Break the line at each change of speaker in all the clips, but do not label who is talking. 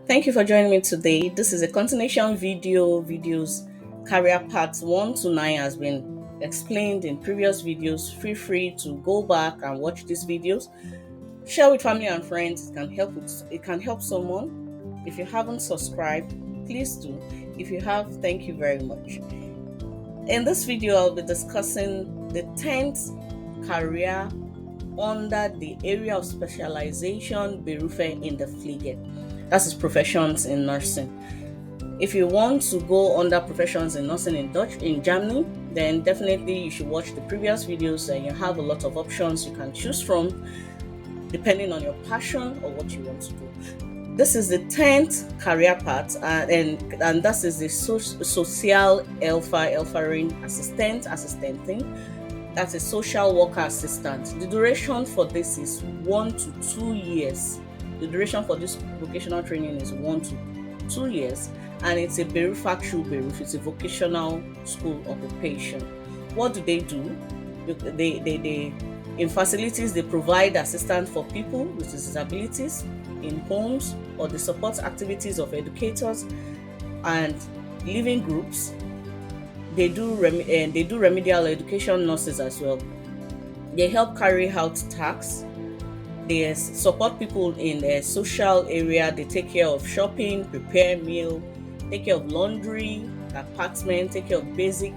Thank you for joining me today. This is a continuation videos career parts 1 to 9 has been explained in previous videos. Feel free to go back and watch these videos. Share with family and friends. It can help someone. If you haven't subscribed, please do. If you have, thank you very much. In this video, I'll be discussing the 10th career under the area of specialization Berufe in the Pflege. That is professions in nursing. If you want to go under professions in nursing in Germany, then definitely you should watch the previous videos and you have a lot of options you can choose from depending on your passion or what you want to do. This is the 10th career path, and that is the SOZIALHELFER assistenting. That's a social worker assistant. The duration for this is 1 to 2 years. The duration for this vocational training is 1 to 2 years, and it's a Beruf. It's a vocational school occupation. What do? They in facilities they provide assistance for people with disabilities in homes or the support activities of educators and living groups. They do remedial education nurses as well. They help carry out tasks. They support people in the social area. They take care of shopping, prepare meal, take care of laundry, apartment, take care of basic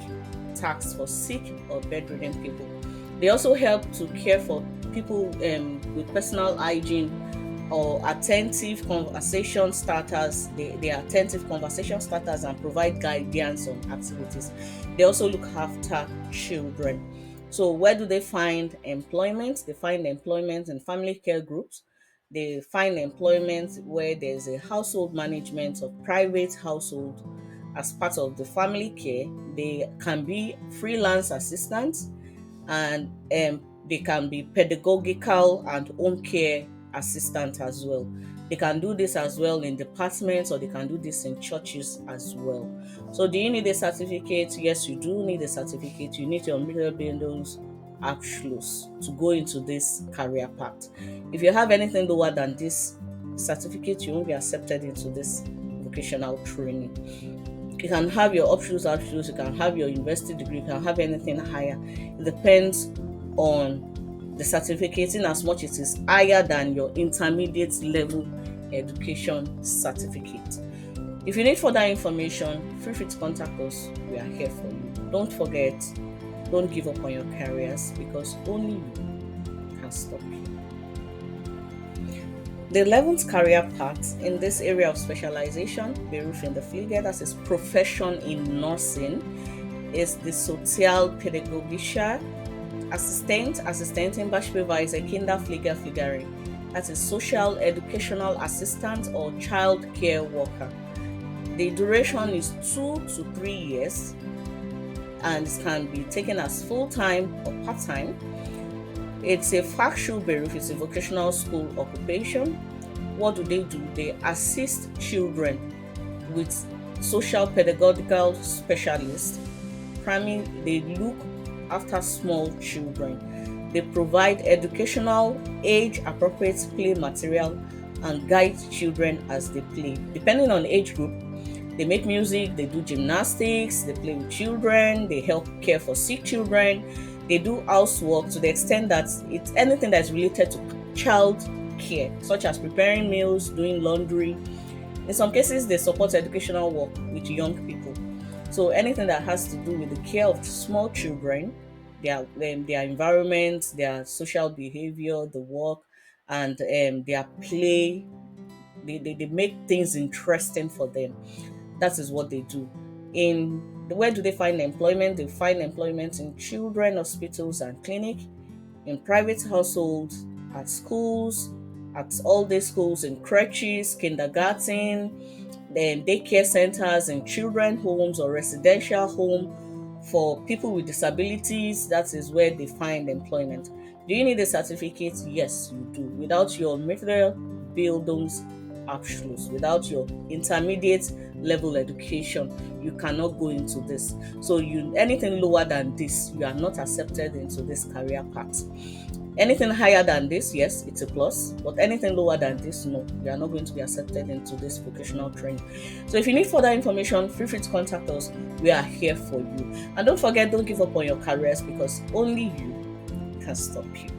tasks for sick or bedridden people. They also help to care for people with personal hygiene or attentive conversation starters. They are attentive conversation starters and provide guidance on activities. They also look after children. So where do they find employment? They find employment in family care groups. They find employment where there's a household management of private household as part of the family care. They can be freelance assistants, and they can be pedagogical and home care assistant as well. They can do this as well in departments, or they can do this in churches as well. So do you need a certificate? Yes, you do need a certificate. You need your Bildungs Abschluss to go into this career path. If you have anything lower than this certificate, you won't be accepted into this vocational training. You can have your Abschluss, you can have your university degree, you can have anything higher. It depends on the certificate, in as much it is higher than your intermediate level education certificate. If you need further information, feel free to contact us. We are here for you. Don't forget, don't give up on your careers, because only you can stop you. The 11th career path in this area of specialization, Beruf in the Pflege, that is profession in nursing, is the Sozialpädagogischer Assistentin beispielsweise Kinderpflegerin. That is social educational assistant or child care worker. The duration is 2 to 3 years, and it can be taken as full-time or part-time. It's a Fachschulberuf, it's a vocational school occupation. What do? They assist children with social pedagogical specialists. Primarily, they look after small children. They provide educational, age-appropriate play material and guide children as they play. Depending on age group, they make music, they do gymnastics, they play with children, they help care for sick children. They do housework to the extent that it's anything that's related to child care, such as preparing meals, doing laundry. In some cases, they support educational work with young people. So anything that has to do with the care of small children, their environment, their social behavior, the work, and their play, they make things interesting for them. That is what they do. Where do they find employment? They find employment in children hospitals and clinic, in private households, at schools, at all-day schools, in crèches, kindergarten, then daycare centers, in children homes or residential home for people with disabilities. That is where they find employment. Do you need a certificate? Yes, you do. Without your Mittel Bildungsabschluss, without your intermediate level education, you cannot go into this. So anything lower than this, you are not accepted into this career path. Anything higher than this, yes, it's a plus, but anything lower than this, no, you are not going to be accepted into this vocational training. So if you need further information, feel free to contact us. We are here for you. And don't forget, don't give up on your careers, because only you can stop you.